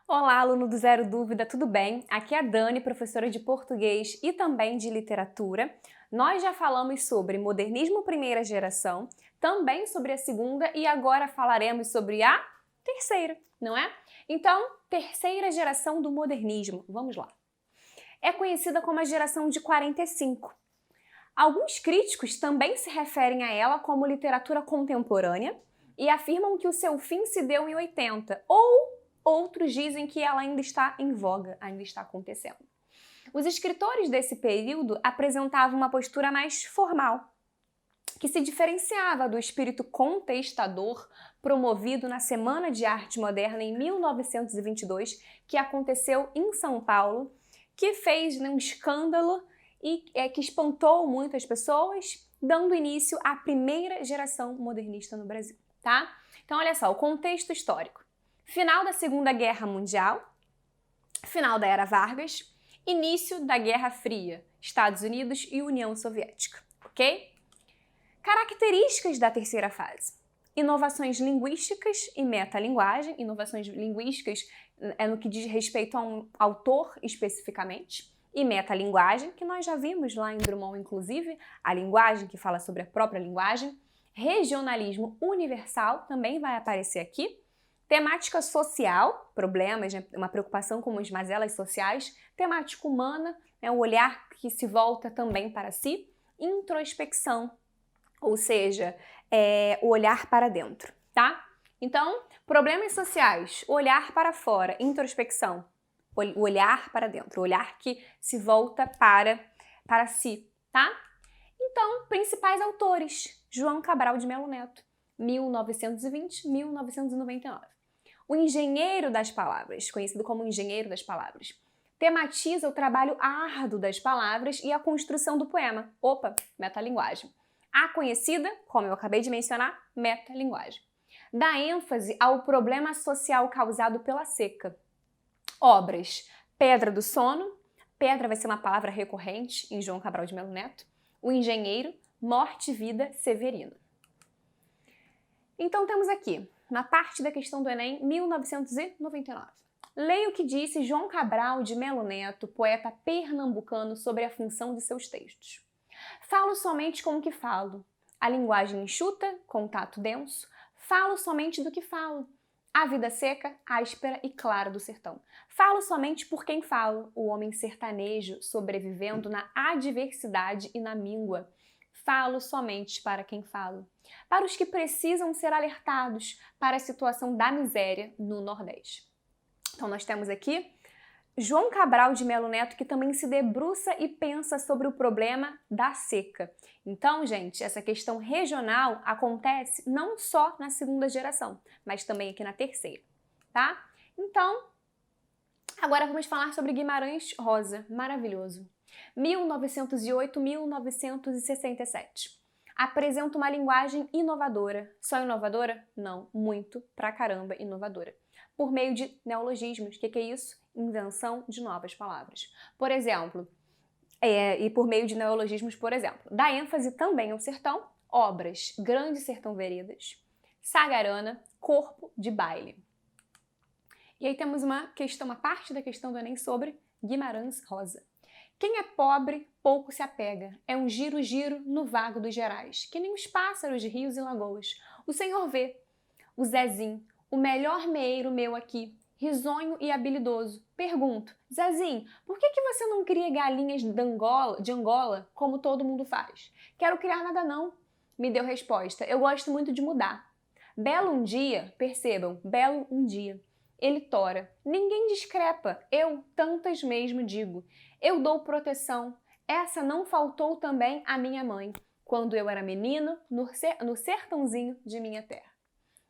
Olá, aluno do Zero Dúvida, tudo bem? Aqui é a Dani, professora de português e também de literatura. Nós já falamos sobre modernismo primeira geração, também sobre a segunda e agora falaremos sobre a terceira, não é? Então, terceira geração do modernismo, vamos lá. É conhecida como a geração de 45. Alguns críticos também se referem a ela como literatura contemporânea e afirmam que o seu fim se deu em 80, ou outros dizem que ela ainda está em voga, ainda está acontecendo. Os escritores desse período apresentavam uma postura mais formal, que se diferenciava do espírito contestador promovido na Semana de Arte Moderna em 1922, que aconteceu em São Paulo, que fez um escândalo e que espantou muitas pessoas, dando início à primeira geração modernista no Brasil, tá? Então, olha só, o contexto histórico. Final da Segunda Guerra Mundial, final da Era Vargas, início da Guerra Fria, Estados Unidos e União Soviética, ok? Características da terceira fase. Inovações linguísticas e metalinguagem. Inovações linguísticas é no que diz respeito a um autor especificamente. E metalinguagem, que nós já vimos lá em Drummond, inclusive, a linguagem que fala sobre a própria linguagem. Regionalismo universal também vai aparecer aqui. Temática social, problemas, uma preocupação com as mazelas sociais. Temática humana, o olhar que se volta também para si. Introspecção, ou seja, o olhar para dentro, tá? Então, problemas sociais, olhar para fora, introspecção, o olhar para dentro, o olhar que se volta para si, tá? Então, principais autores, João Cabral de Melo Neto, 1920-1999. O engenheiro das palavras, conhecido como engenheiro das palavras, tematiza o trabalho árduo das palavras e a construção do poema. Opa, metalinguagem. A conhecida, como eu acabei de mencionar, metalinguagem. Dá ênfase ao problema social causado pela seca. Obras: Pedra do Sono, pedra vai ser uma palavra recorrente em João Cabral de Melo Neto. O Engenheiro, Morte e Vida, Severino. Então temos aqui, na parte da questão do Enem, 1999. Leia o que disse João Cabral de Melo Neto, poeta pernambucano, sobre a função de seus textos. Falo somente com o que falo. A linguagem enxuta, contato denso. Falo somente do que falo. A vida seca, áspera e clara do sertão. Falo somente por quem falo, o homem sertanejo sobrevivendo na adversidade e na míngua. Falo somente para quem falo. Para os que precisam ser alertados para a situação da miséria no Nordeste. Então nós temos aqui João Cabral de Melo Neto, que também se debruça e pensa sobre o problema da seca. Então, gente, essa questão regional acontece não só na segunda geração, mas também aqui na terceira, tá? Então, agora vamos falar sobre Guimarães Rosa, maravilhoso. 1908-1967. Apresenta uma linguagem inovadora. Só inovadora? Não, muito, pra caramba inovadora. Por meio de neologismos. O que é isso? Invenção de novas palavras. Por exemplo, e por meio de neologismos, por exemplo, dá ênfase também ao sertão, obras Grande Sertão Veredas, Sagarana, Corpo de Baile. E aí temos uma parte da questão do Enem sobre Guimarães Rosa. Quem é pobre, pouco se apega. É um giro-giro no vago dos Gerais, que nem os pássaros de rios e lagoas. O Senhor vê, o Zezinho, o melhor meeiro meu aqui, risonho e habilidoso. Pergunto, Zezinho, por que você não cria galinhas de Angola como todo mundo faz? Quero criar nada não, me deu resposta. Eu gosto muito de mudar. Belo um dia, percebam, belo um dia. Ele tora. Ninguém discrepa, eu tantas mesmo digo. Eu dou proteção. Essa não faltou também à minha mãe, quando eu era menino, no sertãozinho de minha terra.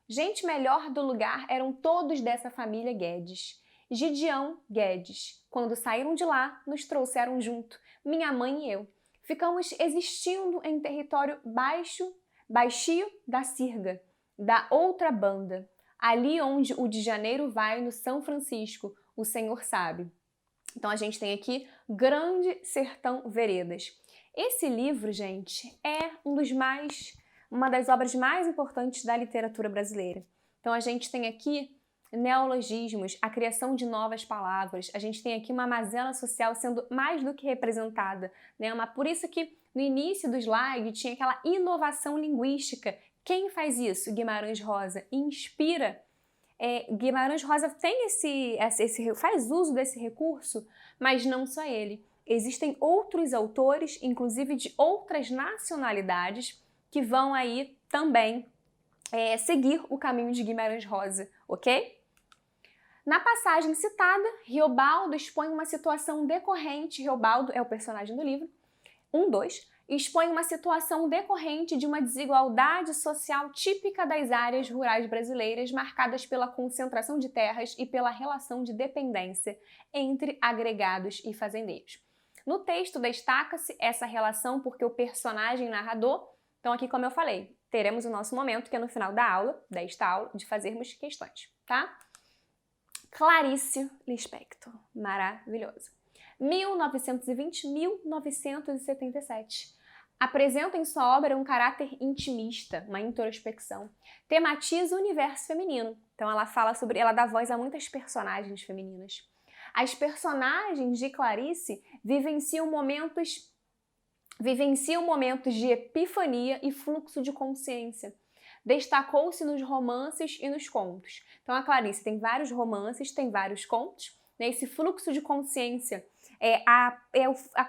Gente melhor do lugar eram todos dessa família Guedes. Gideão Guedes. Quando saíram de lá, nos trouxeram junto, minha mãe e eu. Ficamos existindo em território baixio da Sirga, da outra banda. Ali onde o de Janeiro vai no São Francisco, o Senhor sabe. Então a gente tem aqui Grande Sertão Veredas. Esse livro, gente, é uma das obras mais importantes da literatura brasileira. Então a gente tem aqui neologismos, a criação de novas palavras. A gente tem aqui uma mazela social sendo mais do que representada, né? Por isso que no início do slide tinha aquela inovação linguística. Quem faz isso? Guimarães Rosa. Inspira. Guimarães Rosa tem faz uso desse recurso, mas não só ele. Existem outros autores, inclusive de outras nacionalidades, que vão aí também seguir o caminho de Guimarães Rosa, ok? Na passagem citada, Riobaldo expõe uma situação decorrente, Riobaldo é o personagem do livro, 2, expõe uma situação decorrente de uma desigualdade social típica das áreas rurais brasileiras, marcadas pela concentração de terras e pela relação de dependência entre agregados e fazendeiros. No texto destaca-se essa relação porque o personagem narrador, então aqui como eu falei, teremos o nosso momento que é no final da aula, desta aula, de fazermos questões, tá? Clarice Lispector, maravilhoso. 1920-1977. Apresenta em sua obra um caráter intimista, uma introspecção. Tematiza o universo feminino. Então ela dá voz a muitas personagens femininas. As personagens de Clarice vivenciam momentos de epifania e fluxo de consciência. Destacou-se nos romances e nos contos. Então a Clarice tem vários romances, tem vários contos, né? Esse fluxo de consciência é a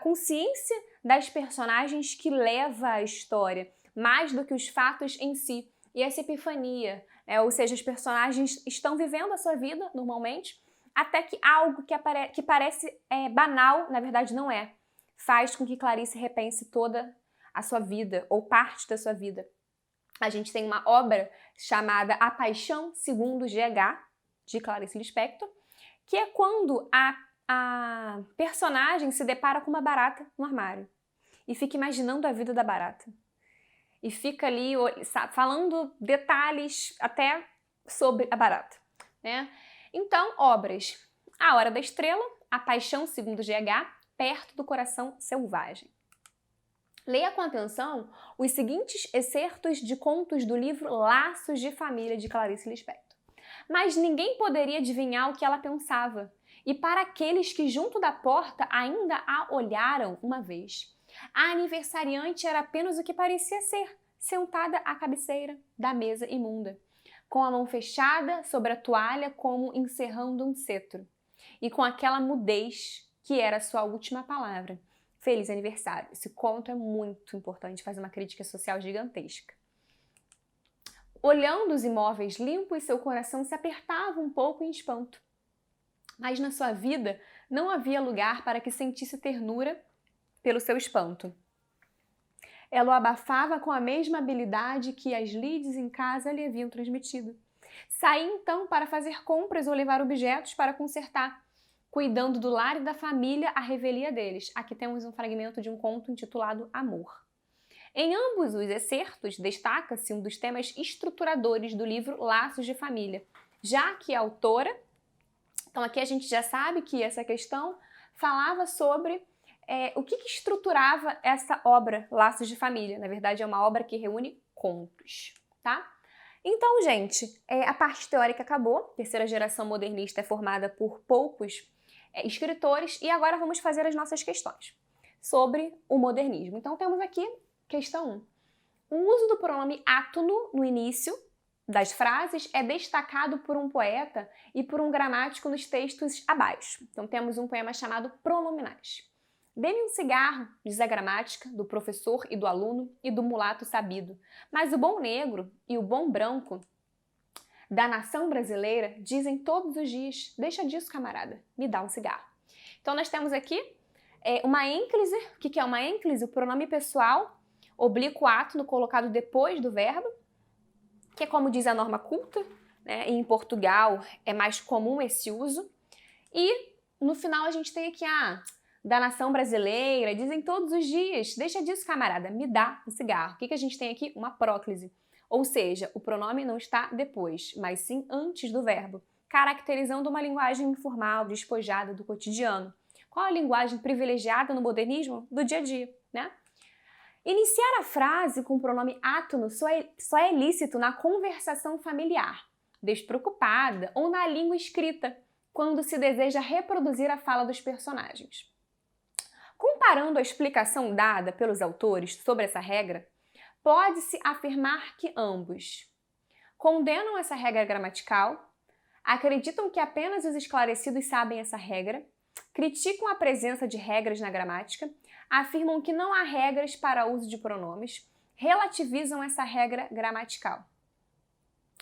consciência das personagens que leva a história, mais do que os fatos em si. E essa epifania, ou seja, os personagens estão vivendo a sua vida normalmente, até que algo que parece banal, na verdade não é, faz com que Clarice repense toda a sua vida, ou parte da sua vida. A gente tem uma obra chamada A Paixão segundo GH, de Clarice Lispector, que é quando a personagem se depara com uma barata no armário e fica imaginando a vida da barata. E fica ali falando detalhes até sobre a barata, né? Então, obras: A Hora da Estrela, A Paixão segundo GH, Perto do Coração Selvagem. Leia com atenção os seguintes excertos de contos do livro Laços de Família, de Clarice Lispector. Mas ninguém poderia adivinhar o que ela pensava. E para aqueles que junto da porta ainda a olharam uma vez, a aniversariante era apenas o que parecia ser, sentada à cabeceira da mesa imunda, com a mão fechada sobre a toalha como encerrando um cetro, e com aquela mudez que era sua última palavra. Feliz aniversário. Esse conto é muito importante, faz uma crítica social gigantesca. Olhando os imóveis limpos, seu coração se apertava um pouco em espanto. Mas na sua vida não havia lugar para que sentisse ternura pelo seu espanto. Ela o abafava com a mesma habilidade que as lides em casa lhe haviam transmitido. Saía então para fazer compras ou levar objetos para consertar, cuidando do lar e da família à revelia deles. Aqui temos um fragmento de um conto intitulado Amor. Em ambos os excertos, destaca-se um dos temas estruturadores do livro Laços de Família, já que a autora... Então aqui a gente já sabe que essa questão falava sobre o que estruturava essa obra Laços de Família. Na verdade, é uma obra que reúne contos, tá? Então, gente, a parte teórica acabou. A terceira geração modernista é formada por poucos escritores e agora vamos fazer as nossas questões sobre o modernismo. Então temos aqui questão 1. O uso do pronome átono no início das frases é destacado por um poeta e por um gramático nos textos abaixo. Então temos um poema chamado Pronominais. Dê-me um cigarro, diz a gramática, do professor e do aluno e do mulato sabido. Mas o bom negro e o bom branco da nação brasileira dizem todos os dias: deixa disso, camarada, me dá um cigarro. Então nós temos aqui uma ênclise. O que é uma ênclise? O pronome pessoal, oblíquo átono, colocado depois do verbo, que é como diz a norma culta, né? Em Portugal é mais comum esse uso. E no final a gente tem aqui da nação brasileira, dizem todos os dias: deixa disso, camarada, me dá um cigarro. O que a gente tem aqui? Uma próclise. Ou seja, o pronome não está depois, mas sim antes do verbo, caracterizando uma linguagem informal, despojada do cotidiano. Qual a linguagem privilegiada no modernismo? Do dia a dia, né? Iniciar a frase com o pronome átono só é lícito na conversação familiar, despreocupada ou na língua escrita, quando se deseja reproduzir a fala dos personagens. Comparando a explicação dada pelos autores sobre essa regra, pode-se afirmar que ambos condenam essa regra gramatical, acreditam que apenas os esclarecidos sabem essa regra, criticam a presença de regras na gramática, afirmam que não há regras para uso de pronomes, relativizam essa regra gramatical.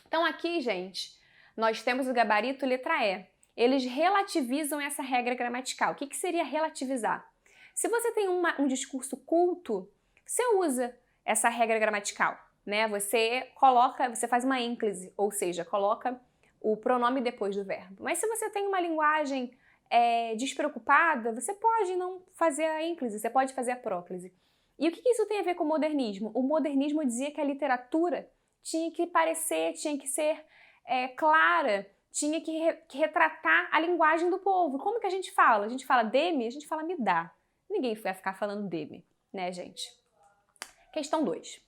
Então aqui, gente, nós temos o gabarito letra E. Eles relativizam essa regra gramatical. O que seria relativizar? Se você tem um discurso culto, você usa essa regra gramatical, né? Você faz uma ênclise, ou seja, coloca o pronome depois do verbo. Mas se você tem uma linguagem despreocupada, você pode não fazer a ênclise, você pode fazer a próclise. E o que isso tem a ver com o modernismo? O modernismo dizia que a literatura tinha que parecer, tinha que ser clara, tinha que retratar a linguagem do povo. Como que a gente fala? A gente fala dê-me, a gente fala me dá. Ninguém vai ficar falando dê-me, né, gente? Questão 2.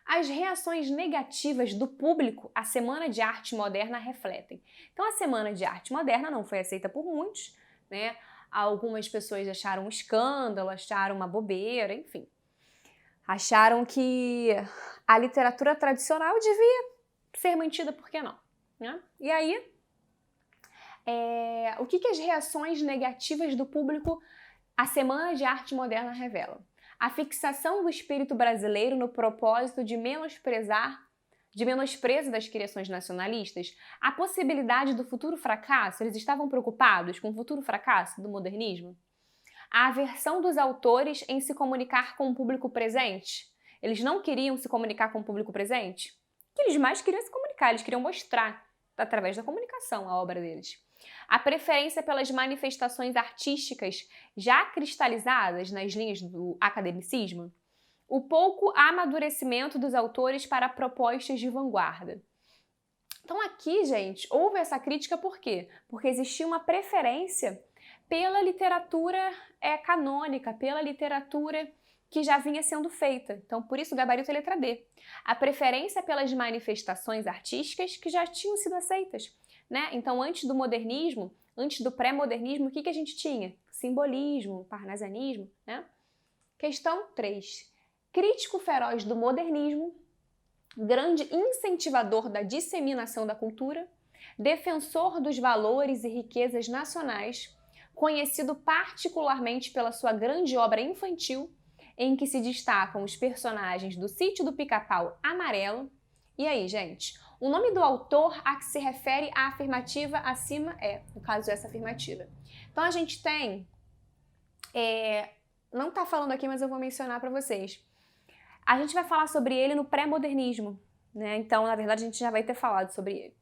As reações negativas do público à Semana de Arte Moderna refletem. Então, a Semana de Arte Moderna não foi aceita por muitos, né? Algumas pessoas acharam um escândalo, acharam uma bobeira, enfim. Acharam que a literatura tradicional devia ser mantida, por que não? Né? E aí, o que as reações negativas do público à Semana de Arte Moderna revelam? A fixação do espírito brasileiro no propósito de menosprezo das criações nacionalistas, a possibilidade do futuro fracasso, eles estavam preocupados com o futuro fracasso do modernismo? A aversão dos autores em se comunicar com o público presente, eles não queriam se comunicar com o público presente? O que eles mais queriam se comunicar, eles queriam mostrar, através da comunicação, a obra deles. A preferência pelas manifestações artísticas já cristalizadas nas linhas do academicismo, o pouco amadurecimento dos autores para propostas de vanguarda. Então aqui, gente, houve essa crítica por quê? Porque existia uma preferência pela literatura canônica, pela literatura que já vinha sendo feita. Então, por isso, o gabarito é letra D. A preferência pelas manifestações artísticas que já tinham sido aceitas, né? Então, antes do modernismo, antes do pré-modernismo, o que a gente tinha? Simbolismo, parnasianismo, né? Questão 3. Crítico feroz do modernismo, grande incentivador da disseminação da cultura, defensor dos valores e riquezas nacionais, conhecido particularmente pela sua grande obra infantil, em que se destacam os personagens do Sítio do Pica-Pau Amarelo. E aí, gente? O nome do autor a que se refere a afirmativa acima no caso, essa afirmativa. Então, a gente tem... não está falando aqui, mas eu vou mencionar para vocês. A gente vai falar sobre ele no pré-modernismo, né? Então, na verdade, a gente já vai ter falado sobre ele.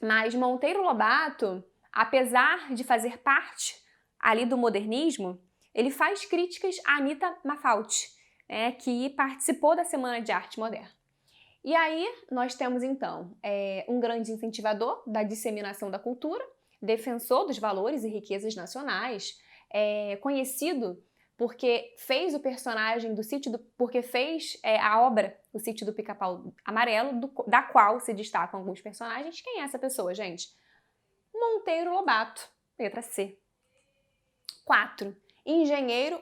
Mas Monteiro Lobato, apesar de fazer parte ali do modernismo, ele faz críticas a Anita Malfatti, que participou da Semana de Arte Moderna. E aí nós temos então um grande incentivador da disseminação da cultura, defensor dos valores e riquezas nacionais, conhecido porque fez o personagem do sítio, porque fez a obra O Sítio do Pica-Pau Amarelo, da qual se destacam alguns personagens. Quem é essa pessoa, gente? Monteiro Lobato, letra C. 4. Engenheiro,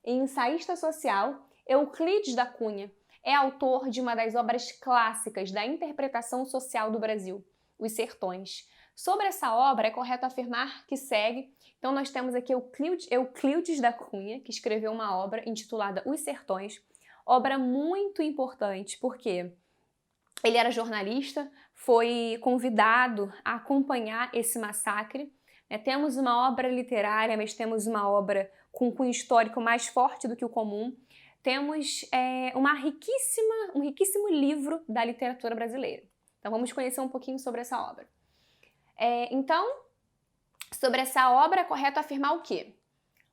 e ensaísta social, Euclides da Cunha é autor de uma das obras clássicas da interpretação social do Brasil, Os Sertões. Sobre essa obra, é correto afirmar que segue. Então, nós temos aqui Euclides da Cunha, que escreveu uma obra intitulada Os Sertões, obra muito importante, porque ele era jornalista, foi convidado a acompanhar esse massacre. Temos uma obra literária, mas temos uma obra com cunho histórico mais forte do que o comum. Temos um riquíssimo livro da literatura brasileira. Então, vamos conhecer um pouquinho sobre essa obra. Então, sobre essa obra, é correto afirmar o quê?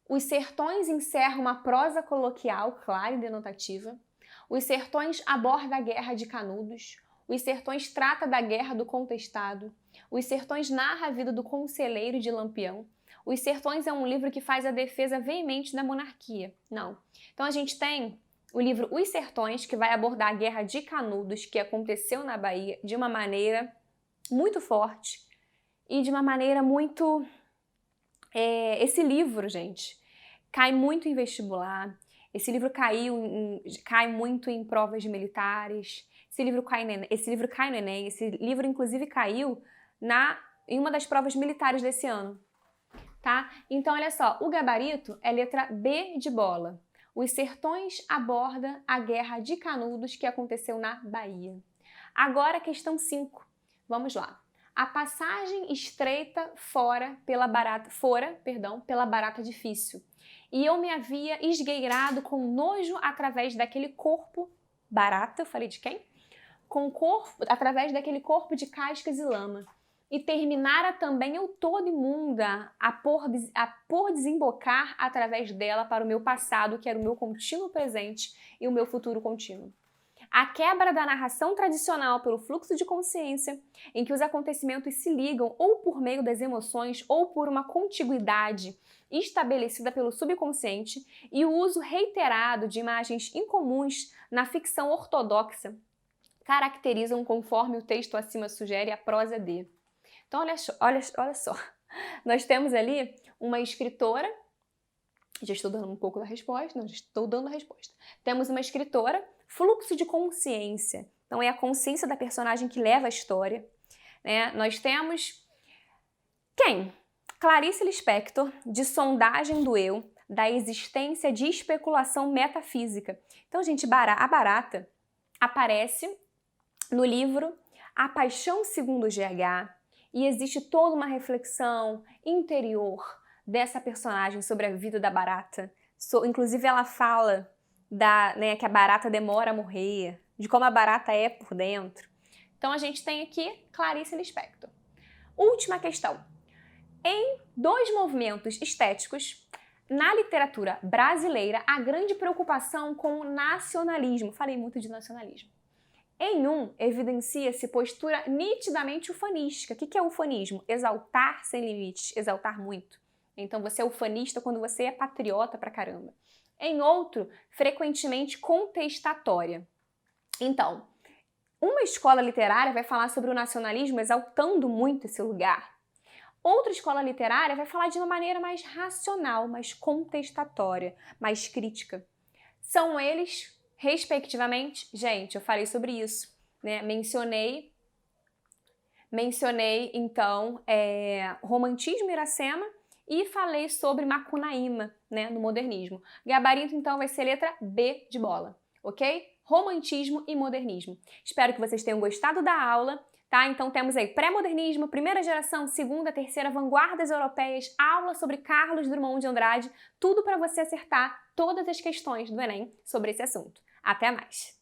Os Sertões encerra uma prosa coloquial, clara e denotativa. Os Sertões aborda a Guerra de Canudos. Os Sertões trata da Guerra do Contestado. Os Sertões narra a vida do conselheiro de Lampião. Os Sertões é um livro que faz a defesa veemente da monarquia. Não. Então a gente tem o livro Os Sertões, que vai abordar a Guerra de Canudos, que aconteceu na Bahia de uma maneira muito forte e de uma maneira muito... esse livro, gente, cai muito em vestibular, esse livro cai muito em provas de militares, esse livro cai no Enem, esse livro inclusive caiu em uma das provas militares desse ano, tá? Então, olha só, o gabarito é letra B de bola. Os Sertões aborda a Guerra de Canudos que aconteceu na Bahia. Agora, questão 5. Vamos lá. A passagem estreita fora pela barata difícil. E eu me havia esgueirado com nojo através daquele corpo barata, eu falei de quem? Através daquele corpo de cascas e lama. E terminara também eu toda imunda a por desembocar através dela para o meu passado, que era o meu contínuo presente e o meu futuro contínuo. A quebra da narração tradicional pelo fluxo de consciência, em que os acontecimentos se ligam ou por meio das emoções ou por uma contiguidade estabelecida pelo subconsciente, e o uso reiterado de imagens incomuns na ficção ortodoxa, caracterizam, conforme o texto acima sugere, a prosa de... Então, olha só, nós temos ali uma escritora, já estou dando um pouco da resposta, não, já estou dando a resposta. Temos uma escritora, fluxo de consciência, então é a consciência da personagem que leva a história, né? Nós temos quem? Clarice Lispector, de sondagem do eu, da existência de especulação metafísica. Então, gente, a barata aparece no livro A Paixão segundo GH, e existe toda uma reflexão interior dessa personagem sobre a vida da barata. Inclusive, ela fala que a barata demora a morrer, de como a barata é por dentro. Então, a gente tem aqui Clarice Lispector. Última questão. Em 2 movimentos estéticos, na literatura brasileira, há grande preocupação com o nacionalismo. Falei muito de nacionalismo. Em um, evidencia-se postura nitidamente ufanística. O que é ufanismo? Exaltar sem limites, exaltar muito. Então, você é ufanista quando você é patriota pra caramba. Em outro, frequentemente contestatória. Então, uma escola literária vai falar sobre o nacionalismo exaltando muito esse lugar. Outra escola literária vai falar de uma maneira mais racional, mais contestatória, mais crítica. São eles... respectivamente, gente, eu falei sobre isso, né? Mencionei então, romantismo Iracema e falei sobre Macunaíma, né, no modernismo. Gabarito, então, vai ser letra B de bola, ok? Romantismo e modernismo. Espero que vocês tenham gostado da aula, tá? Então, temos aí pré-modernismo, primeira geração, segunda, terceira, vanguardas europeias, aula sobre Carlos Drummond de Andrade, tudo para você acertar todas as questões do Enem sobre esse assunto. Até mais!